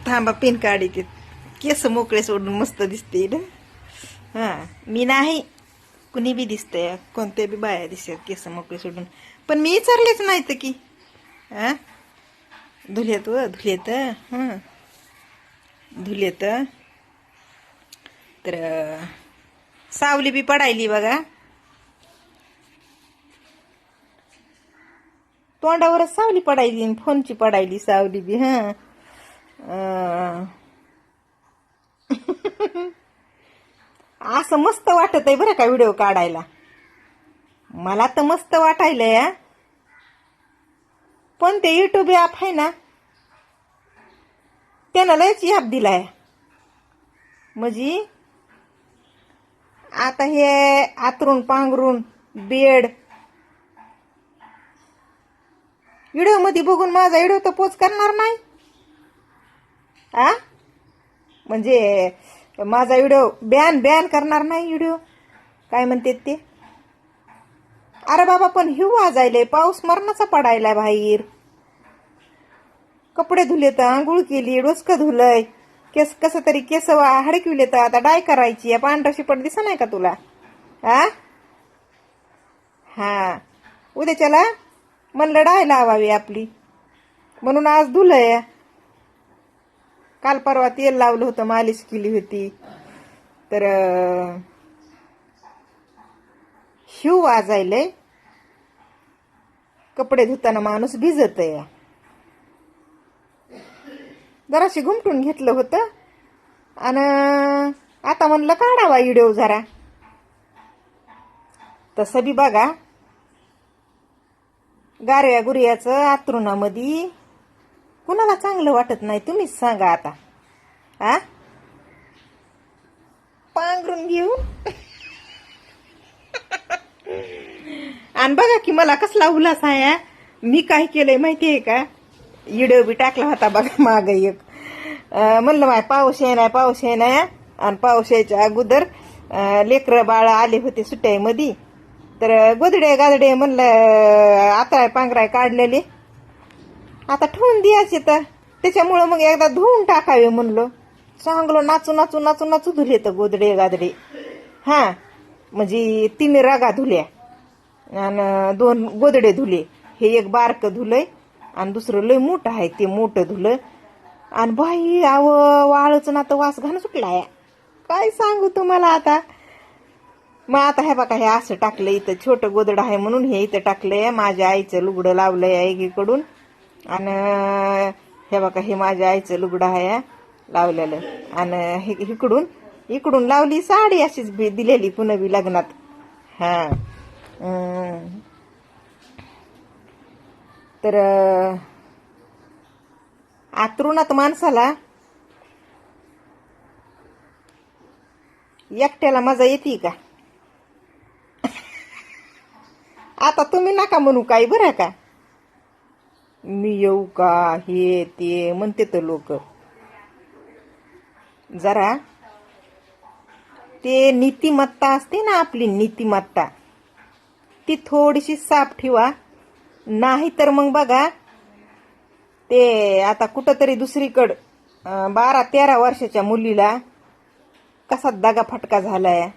थांबा पिन काढी ते केस मोकळे सोडून मस्त दिसते ना. हां मी नाही, कुणी बी दिसतंय, कोणत्या बी बाया दिसतात केस मोकळे सोडून, पण मी विचारलेच नाही तर की हां धुलेत व धुलेत. हां धुलेत. तर सावली बी पडायली बघा, तोंडावरच सावली पडायली, फोनची पडायली सावली बी. हां असं मस्त वाटत आहे बरं का व्हिडिओ काढायला, मला तर मस्त वाटायलंय. पण ते युट्यूब ॲप आहे ना, त्यानं लयच ॲप दिलाय. म्हणजे आता हे आतरून पांघरून बेड व्हिडिओ मध्ये बघून माझा व्हिडिओ तर पोच करणार नाही. आ म्हणजे माझा व्हिडिओ बॅन करणार नाही व्हिडिओ, काय म्हणते ते. अरे बाबा पण हिव वाजायले, पाऊस मरणाचा पडायला बाहेर, कपडे धुले तर, आंघोळ केली, डोसकं धुलय, केस कसं तरी केस हडकविले तर आता डाय करायची. पांढरा शिपट दिसा नाही का तुला. हा उद्याच्याला म्हणलं डाय लावावी आपली, म्हणून आज धुलय. काल परवा तेल लावलं होतं, मालिश केली होती. तर शिव वाजायलंय, कपडे धुताना माणूस भिजत आहे. जराशी घुमटून घेतलं होतं आणि आता म्हणलं काढावा व्हिडिओ जरा. तसं बी बघा गारव्या गुरियाचं आतरुणामध्ये कुणाला चांगलं वाटत नाही, तुम्हीच सांगा आता. पांघरून घेऊ आणि बघा की मला कसला उल्हास आहे. मी काय केलंय माहितीये का, व्हिडिओ बी टाकला होता बघा माग एक. म्हणलं माय पाऊस आहे ना, आणि पाऊस यायच्या अगोदर लेकरं बाळ आले होते सुट्ट्यामध्ये, तर गोदडे गादडे म्हणलं आतराय पांघराय काढलेले, आता ठेवून द्यायचे. तर त्याच्यामुळं मग एकदा धुवून टाकावे म्हणलं. चांगलं नाचू नाचू नाचू नाचू धुले तर गोदडे गादडे. हां म्हणजे 3 रागा धुल्या आणि 2 गोदडे धुले. हे एक बारकं धुलंय आणि दुसरं लय मोठं आहे ते मोठं धुलं. आणि बाई वाळच ना तर वास घाण सुटलाय, काय सांगू तुम्हाला आता. मग आता हे बघा, हे असं टाकलं इथं, छोटं गोदड आहे म्हणून हे इथं टाकलंय. माझ्या आईचं लुगडं लावलंय एकीकडून, आणि हे बघा हे माझ्या आईचं लुगडं आहे लावलेलं, आणि इकडून लावली साडी अशीच दिलेली पुन्हा बी लग्नात. हां तर आतरुणात माणसाला एकट्याला मजा येते का. आता तुम्ही नका म्हणू काही बरं का, मी येऊ का हे ते म्हणते तर लोक. जरा ते नीतिमत्ता असते ना आपली, नीतिमत्ता ती थोडीशी साफ ठेवा. नाही तर मग बघा ते आता कुठंतरी दुसरीकडं 12-13 वर्षाच्या मुलीला कसा दगा फटका झालाय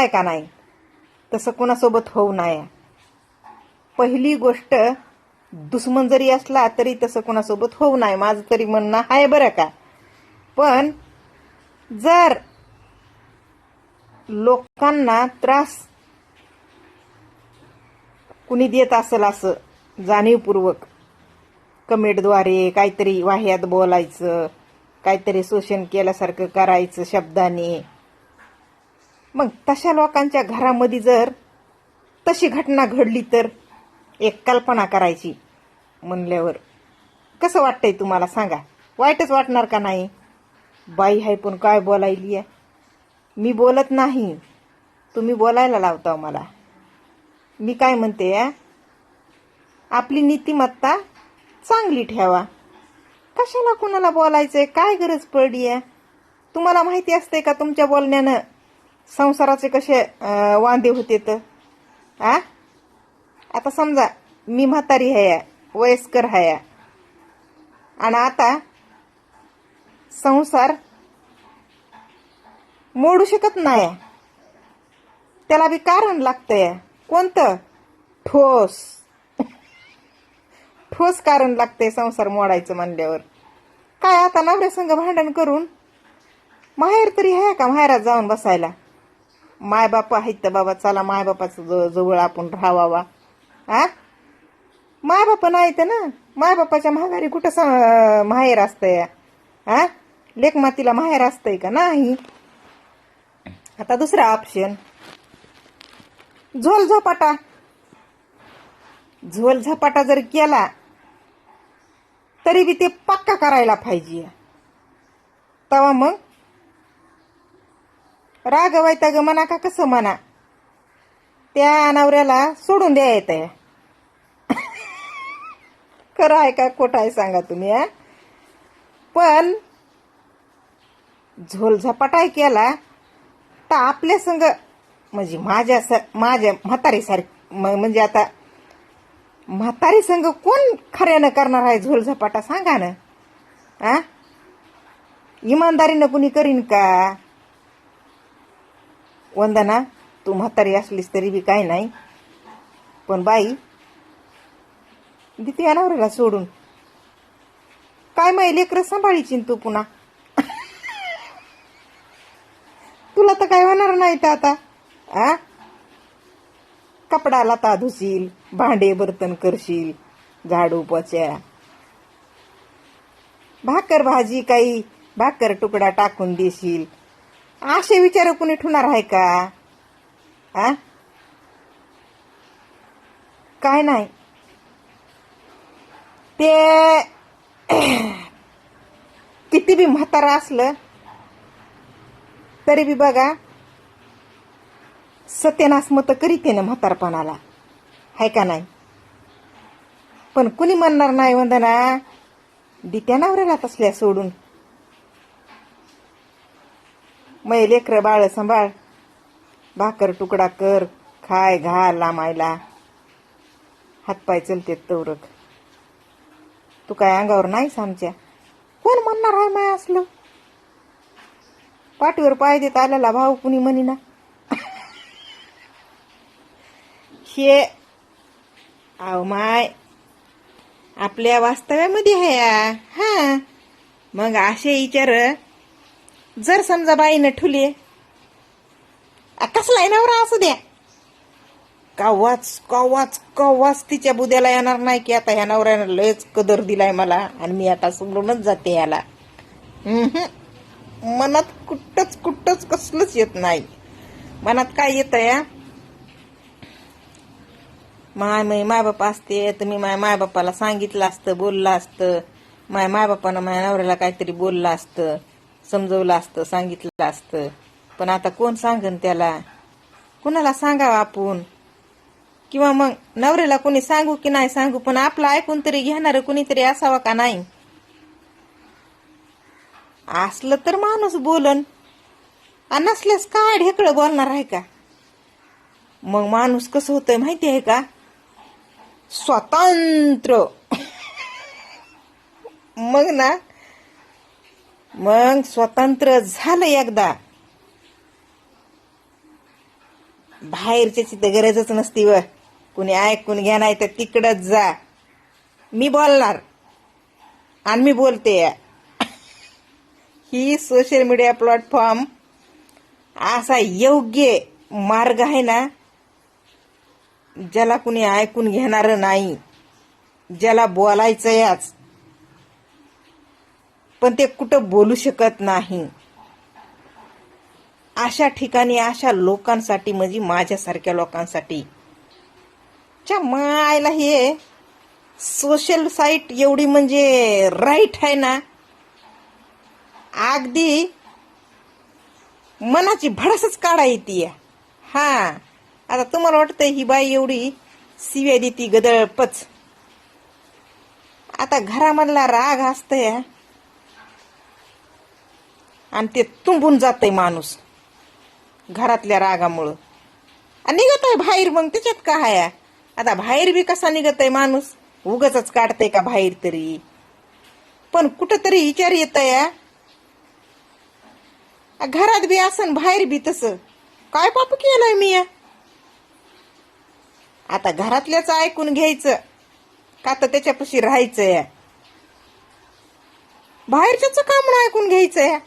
का नाही. तसं कोणासोबत होऊ नये. पहिली गोष्ट दुश्मन जरी असला तरी तसं कोणासोबत होऊ नये, माझं तरी म्हणणं आहे बरं का. पण जर लोकांना त्रास कुणी देत असेल असं जाणीवपूर्वक कमेंटद्वारे काहीतरी वाह्यात बोलायचं, काहीतरी शोषण केल्यासारखं करायचं शब्दाने, मग तशा लोकांच्या घरामध्ये जर तशी घटना घडली तर एक कल्पना करायची म्हणल्यावर कसं वाटतंय तुम्हाला सांगा. वाईटच वाटणार का नाही. बाई हाय पण काय बोलायली आहे. मी बोलत नाही, तुम्ही बोलायला लावता मला. मी काय म्हणते, आपली नीतिमत्ता चांगली ठेवा. कशाला कुणाला बोलायचंय, काय गरज पडली आहे. तुम्हाला माहिती असते का तुमच्या बोलण्यानं संसाराचे कसे वांदे होते तर. आता समजा मी म्हातारी आहे, वयस्कर आहे, आणि आता संसार मोडू शकत नाही. त्याला बी कारण लागतंय. कोणतं? ठोस ठोस कारण लागतंय संसार मोडायचं म्हणल्यावर. काय आता नवऱ्या संग भांडण करून माहेर तरी आहे का माहेरात जाऊन बसायला? मायबाप आहेत तर बाबा चला मायबापाचं जवळ आपण राहावा. हा, मायबाप नाही तर ना, मायबापाच्या माघारी कुठं माहेर असतंय? हा, लेकमातीला माहेर असतंय का? नाही. आता दुसरा ऑप्शन, झोल झपाटा. झोल झपाटा जर केला तरी बी ते पक्का करायला पाहिजे. तवा मग राग वैताग म्हणा का कसं म्हणा, त्या नवऱ्याला सोडून द्या येतंय. खरं आहे का खोटं आहे सांगा तुम्ही? पण झोल झपाटाय केला तर आपल्या संग म्हणजे माझ्या म्हातारीसारखी म्हणजे आता म्हातारी संग कोण खऱ्यानं करणार आहे झोल झपाटा सांगा ना? आ, इमानदारीनं कुणी करीन का? वंदना, तू म्हातारी असलीस तरी बी काय नाही, पण बाई भीती नवऱ्याला सोडून काय माही लेकरं सांभाळीची तू पुन्हा. तुला तर काय होणार नाही तर आता. आ, कपडा लता धुशील, भांडे बर्तन करशील, झाडू पोच्या, भाकर भाजी काही भाकर तुकडा टाकून देशील. असे विचार कुणी ठेवणार आहे का? आ, काय नाही. ते किती बी म्हातारा असलं तरी बी बघा सत्यानाश मत करीते ना म्हातारपणाला, हाय का नाही? पण कुणी म्हणणार नाही वंदना दित्या नवऱ्याला तसल्या सोडून. मै लेकरं बाळ सांभाळ, भाकर तुकडा कर, खाय घाल लामायला, हातपाय चलते तवरक. तू काय अंगावर नाहीस आमच्या? कोण म्हणणार आहे माय असलं? पाठीवर पाय देत आलेला भाऊ कुणी म्हणी ना. हे आव माय आपल्या वास्तव्यामध्ये आहे. हा, मग असे विचार जर समजा बाईनं ठुले, कसलाय नवरा असू द्या, कवाच कवाच कवाच तिच्या बुद्याला येणार नाही की आता ह्या नवऱ्यानं लयच कदर दिलाय मला आणि मी आता सोडूनच जाते याला. मनात कुठंच कसलंच येत नाही. मनात काय येतं या, माय बाप असते तर मी माय बापाला सांगितलं असतं, बोललं असतं. माय बापानं माझ्या नवऱ्याला काहीतरी बोललं असतं, समजवलं असतं, सांगितलं असतं. पण आता कोण सांगन त्याला? कुणाला सांगावं आपण? किंवा मग नवऱ्याला कोणी सांगू की नाही सांगू, पण आपलं ऐकून तरी घेणार कुणीतरी असावं का नाही? असलं तर माणूस बोलन, आणि नसल्यास काय ढेकळं बोलणार आहे का? मग माणूस कसं होतंय माहिती आहे का? स्वतंत्र. मग स्वतंत्र झालं एकदा, बाहेरच्याची तर गरजच नसती. व कुणी ऐकून घ्या नाही तर तिकडच जा. मी बोलणार आणि मी बोलते. ही सोशल मीडिया प्लॅटफॉर्म असा योग्य मार्ग आहे ना, ज्याला कुणी ऐकून घेणार नाही, ज्याला बोलायचं याच पण ते कुठं बोलू शकत नाही. अशा ठिकाणी अशा लोकांसाठी म्हणजे माझ्यासारख्या लोकांसाठी च्या मायला हे सोशल साईट एवढी म्हणजे राईट आहे ना, अगदी मनाची भडासच काढा येते. हा, आता तुम्हाला वाटतंय ही बाई एवढी शिव्या देती गदळपच. आता घरामधला राग असतंय आणि ते तुंबून जातंय माणूस घरातल्या रागामुळं आणि निघत आहे बाहेर. मग त्याच्यात काय आहे? आता बाहेर बी कसा निघत आहे माणूस? उगाचच काढतंय का बाहेर तरी? पण कुठंतरी विचार येत या, घरात बी असन बाहेर बी तसं काय पाप केलंय मी या? आता घरातल्याच ऐकून घ्यायचं का तर त्याच्यापाशी राहायचं या? बाहेरच्याच का म्हणून ऐकून घ्यायचं या?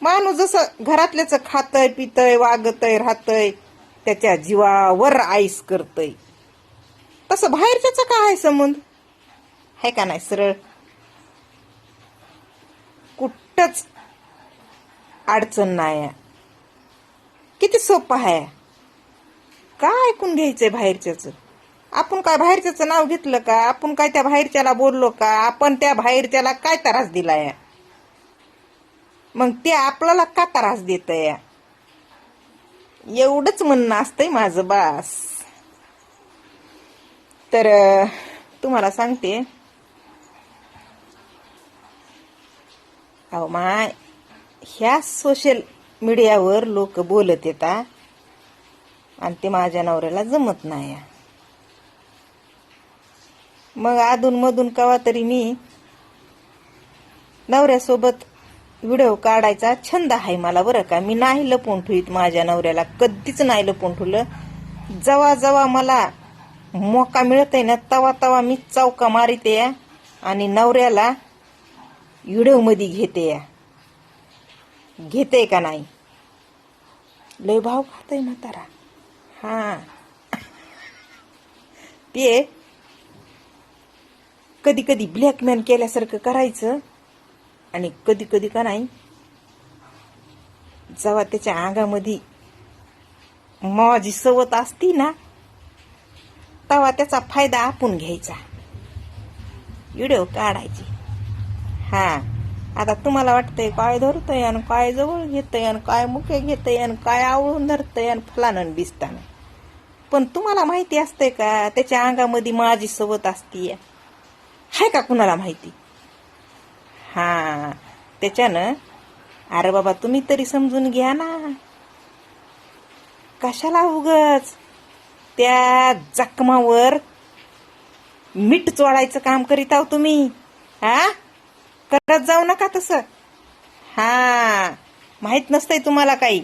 माणूस जसं घरातल्याच खातय पितय वागतय राहतय त्याच्या जीवावर आईस करतय तसं बाहेरच्याच काय आहे संबंध? आहे का नाही सरळ? कुठंच अडचण नाही. किती सोपं आहे. काय ऐकून घ्यायचंय बाहेरच्याच? आपण काय बाहेरच्याच नाव घेतलं का? आपण काय त्या बाहेरच्याला बोललो का? आपण त्या बाहेरच्याला काय त्रास दिलाय? मग ते आपल्याला का त्रास देतय? एवढंच म्हणणं असतंय माझं बास. तर तुम्हाला सांगते, अहो माय, ह्या सोशल मीडियावर लोक बोलत येतात आणि ते माझ्या नवऱ्याला जमत नाही. मग अधून मधून कवा तरी मी नवऱ्यासोबत व्हिडिओ काढायचा छंद आहे मला बरं का. मी नाही लपवून ठेवीत माझ्या नवऱ्याला, कधीच नाही लपवून ठेवलं. जेव्हा जेव्हा मला मोका मिळतय ना तवा तवा मी चौका मारिते आणि नवऱ्याला व्हिडिओ मध्ये घेते. घेते का नाही? लय भाव खातय म्हातारा. हा, ते कधी कधी ब्लॅकमेल केल्यासारखं करायचं आणि कधी कधी का नाही, जेव्हा त्याच्या अंगामध्ये माझी सवत असती ना तेव्हा त्याचा फायदा आपण घ्यायचा, व्हिडिओ काढायची. हा, आता तुम्हाला वाटतंय काय धरतय आणि काय जवळ घेतय आणि काय मुके घेतय आणि काय आवळून धरतय आणि फलानं बिस्तान, पण तुम्हाला माहिती असतंय का त्याच्या अंगामध्ये माझी सवत असती? हाय का कुणाला माहिती? हा, त्याच्यानं अरे बाबा तुम्ही तरी समजून घ्या ना. कशाला उगच त्या जखमावर मीठ चोळायचं काम करीत आहो तुम्ही? हा, करत जाऊ नका तसं. हा, माहित नसतंय तुम्हाला काही,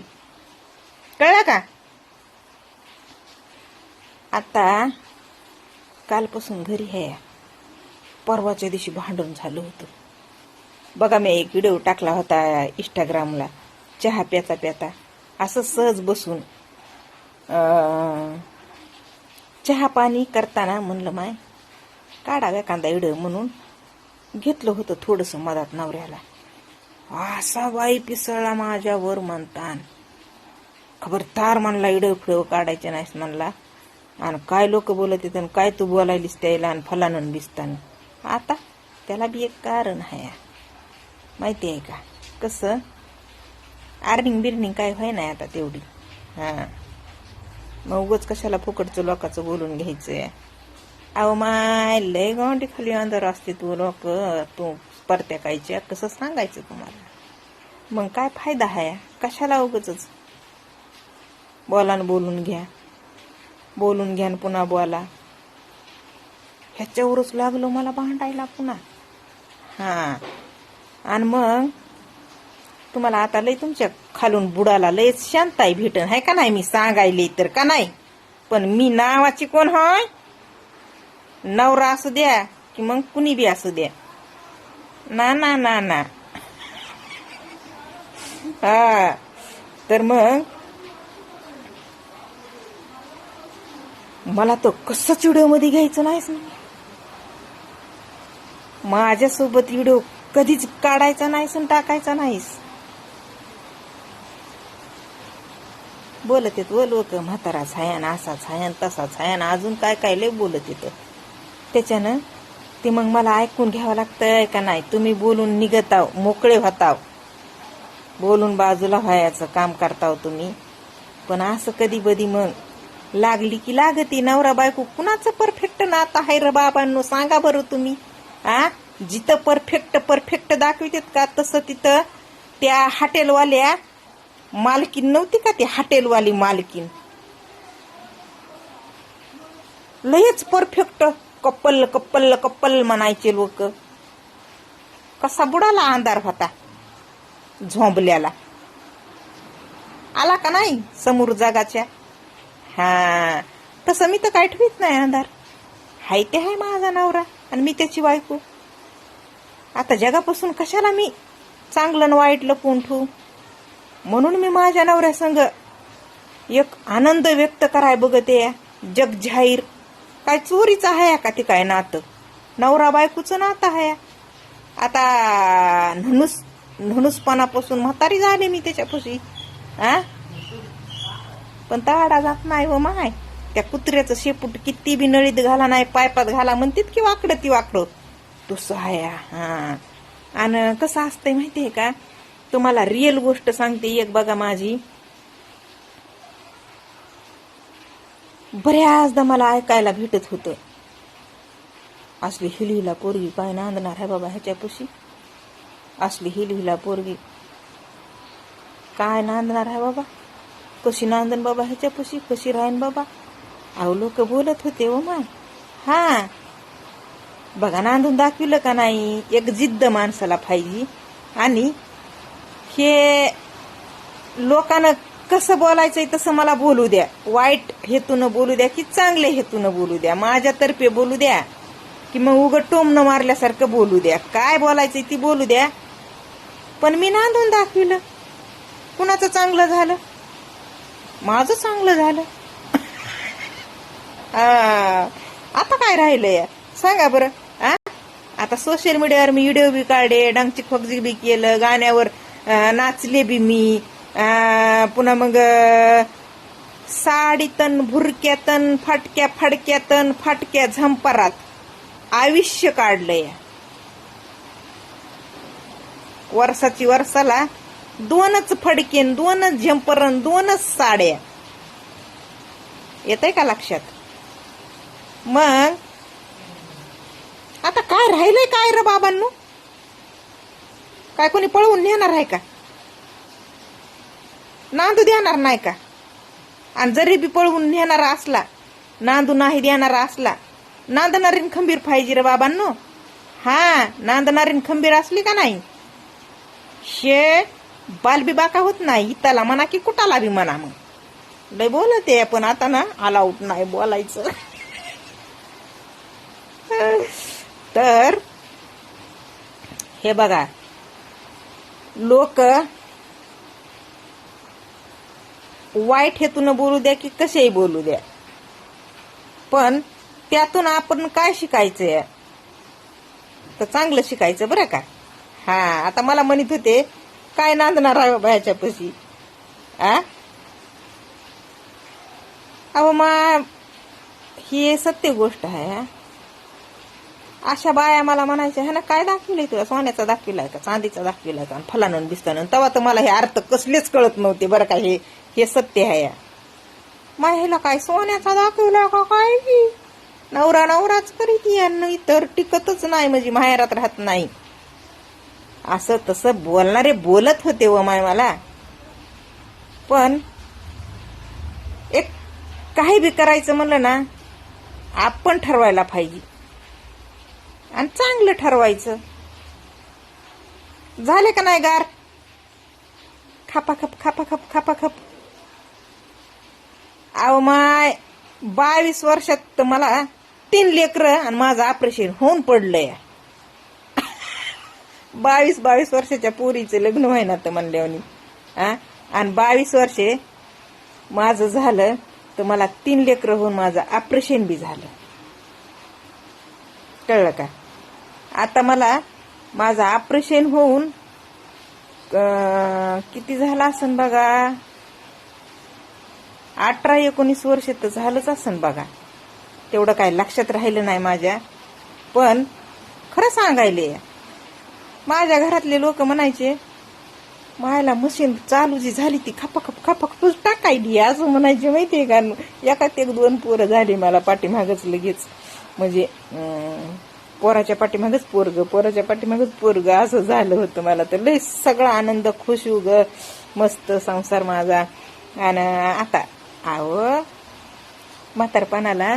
कळलं का? आता कालपासून घरी आहे, परवाच्या दिवशी भांडण झालं होतं बघा. मी एक व्हिडिओ टाकला होता इंस्टाग्रामला, चहा प्याता प्याता असं सहज बसून चहा पाणी करताना म्हणलं माय काढाव्या एखादा व्हिडिओ म्हणून घेतलं होतं थोडंसं मधात नवऱ्याला. असा बाई पिसळला माझ्यावर म्हणतान, खबरदार म्हणला व्हिडिओ फिडिओ काढायचे नाहीस म्हणला, आणि काय लोक बोलत येत काय तू बोलायलीस त्याला आणि फलानं बिसतान. आता त्याला बी एक कारण आहे माहिती आहे का? कसं अर्निंग बिर्निंग काय व्हाय नाही आता तेवढी. हा, मग उगच कशाला फुकटचं लोकांचं बोलून घ्यायचंय? अहो माय, लय गांडी खाली अंधार असते तू लोक, तू परत्याकायच्या कसं सांगायचं तुम्हाला? मग काय फायदा आहे? कशाला उगच बोला न बोलून घ्या, बोलून घ्या पुन्हा बोला. ह्याच्यावरच लागलो मला भांडायला पुन्हा. हा, आणि मग तुम्हाला आता लय तुमच्या खालून बुडाला लय शांताई भेटन आहे का नाही? मी सांगायले तर का नाही, पण मी नावाची कोण होय? नवरा असू द्या की मग कुणी बी असू द्या, ना ना ना ना. हा, तर मग मला तर कसंच व्हिडिओ मध्ये घ्यायचं नाहीस ना. माझ्यासोबत व्हिडिओ कधीच काढायचा नाहीस आणि टाकायचा नाहीस. बोलत येत व लोक म्हातारा छायान असा छायान तसा छायान अजून काय काय लय बोलत येतं. त्याच्यानं ते मग मला ऐकून घ्यावं लागतंय का नाही? तुम्ही बोलून निघताव, मोकळे होताव, बोलून बाजूला व्हायचं काम करताव तुम्ही. पण असं कधी बधी मग लागली की लागती. नवरा बायको कुणाचं परफेक्ट नातं आहे र बाबांनो? सांगा बरं तुम्ही. आ, जिथं परफेक्ट परफेक्ट दाखवितात का तसं तिथं त्या हॉटेलवाल्या मालकीन नव्हती का? ती हॉटेलवाली मालकीन लयच परफेक्ट कप्पल कप्पल कप्पल म्हणायचे लोक. कसा बुडाला अंधार होता. झोंबल्याला आला का नाही समोर जगाच्या. हा तसं मी तर काय ठेवीत नाही अंधार. हाय ते हाय माझा नवरा आणि मी त्याची बायको. आता जगापासून कशाला मी चांगलं न वाईट लपवून ठेवू. म्हणून मी माझ्या नवऱ्या संग एक आनंद व्यक्त कराय बघते. जग जाहीर काय चोरीचं आहे का ते काय नातं. नवरा बायकोचं नातं आहे. आता न्हणूसपणापासून म्हातारी झाले मी त्याच्यापाशी. पण ताडा जात नाही व माय. त्या कुत्र्याचं शेपूट किती बी नळीत घाला नाही पायपात घाला म्हणतात की वाकडं ती वाकडं तसं आहे. हा आणि कसं असतंय माहितीये का तुम्हाला रिअल गोष्ट सांगते एक. बघा माझी बऱ्याचदा मला ऐकायला भेटत होतं असली हिलीला पोरगी काय नांदणार आहे बाबा ह्याच्यापाशी. असली हिलीला पोरगी काय नांदणार आहे बाबा. कशी नांदन बाबा ह्याच्यापाशी कशी राहीन बाबा. अहो लोक बोलत होते हो माय. हा बघा नांदून दाखविलं का नाही. एक जिद्द माणसाला पाहिजे. आणि हे लोकांना कसं बोलायचंय तसं मला बोलू द्या. वाईट हेतून बोलू द्या की चांगल्या हेतून बोलू द्या. माझ्यातर्फे बोलू द्या की मग उगं टोमणं मारल्यासारखं बोलू द्या. काय बोलायचंय ती बोलू द्या. पण मी नांदून दाखविलं. कुणाचं चांगलं झालं. माझं चांगलं झालं. आता काय राहिलंय सांगा बरं. आता सोशल मीडियावर मी व्हिडिओ बी काढले. डंगची खोगजी बी केलं. गाण्यावर नाचले बी मी. पुन्हा मग साडीतन भुरक्यातन फाटक्या फडक्यातन फाटक्या झंपरात आयुष्य काढलंय. वर्षाची वर्षाला 2च फडकेन 2च झंपरन 2च साड्या. येतंय का लक्षात. मग आता काय राहिलंय काय रे बाबांनो. काय कोणी पळवून नेणार आहे का. नांदू देणार नाही का. आणि जरी बी पळवून नेणारा असला नांदू नाही देणारा असला नांदणारीन खंबीर पाहिजे रे बाबांनो. हा नांदणारीन खंबीर असली का नाही शे बालबी बाका होत नाही. इताला म्हणा की कुटाला बी म्हणा. मग लय बोलते पण आता ना अलाउट नाही बोलायचं. तर हे बघा लोक वाईट हेतून बोलू द्या की कसेही बोलू द्या. पण त्यातून आपण काय शिकायचंय तर चांगलं शिकायचं बरं का. हा आता मला म्हणत होते काय नांदणार आहे बाबा ह्याच्यापाशी. अहो मग ही सत्य गोष्ट आहे. अशा बाया मला म्हणायच्या है ना काय दाखविलंय तुला. सोन्याचा दाखविलाय का चांदीचा दाखविलाय का फलानं दिसताना. तेव्हा तर मला हे अर्थ कसलेच कळत नव्हते बरं का. हे सत्य आहे. माहेला काय सोन्याचा दाखविला का काय की नवरा नवराच करीत यांना तर टिकतच नाही म्हणजे माहेरात राहत नाही. असं तसं बोलणारे बोलत होते व माय मला. पण एक काही बी करायचं म्हणलं ना आपण ठरवायला पाहिजे आणि चांगलं ठरवायचं. झाले का नाही गार. खापाखप खापाखप खापाखप. अहो माय 22 वर्षात मला 3 लेकरं आणि माझं ऑपरेशन होऊन पडलंय. 22 वर्षाच्या पोरीचं लग्न व्हायना तर म्हणल्यावर आणि 22 वर्षे माझं झालं तर मला 3 लेकरं होऊन माझं ऑपरेशन बी झालं. कळलं का. आता मला माझं ऑपरेशन होऊन किती झालं असन बघा 18-19 वर्ष तर झालंच असन बघा. तेवढं काय लक्षात राहिलं नाही माझ्या. पण खरं सांगायले माझ्या घरातले लोक म्हणायचे मायला मशीन चालू जी झाली ती खपाखप खपाखप टाकायली असं म्हणायचे माहितीये का. एकात 1-2 पोरं झाली मला पाठीमागच लगेच. म्हणजे पोराच्या पाठीमागच पोरग पोराच्या पाठीमागच पोरग असं झालं होतं मला. तर लय सगळा आनंद खुश उग मस्त संसार माझा. आणि आता अहो म्हातारपणाला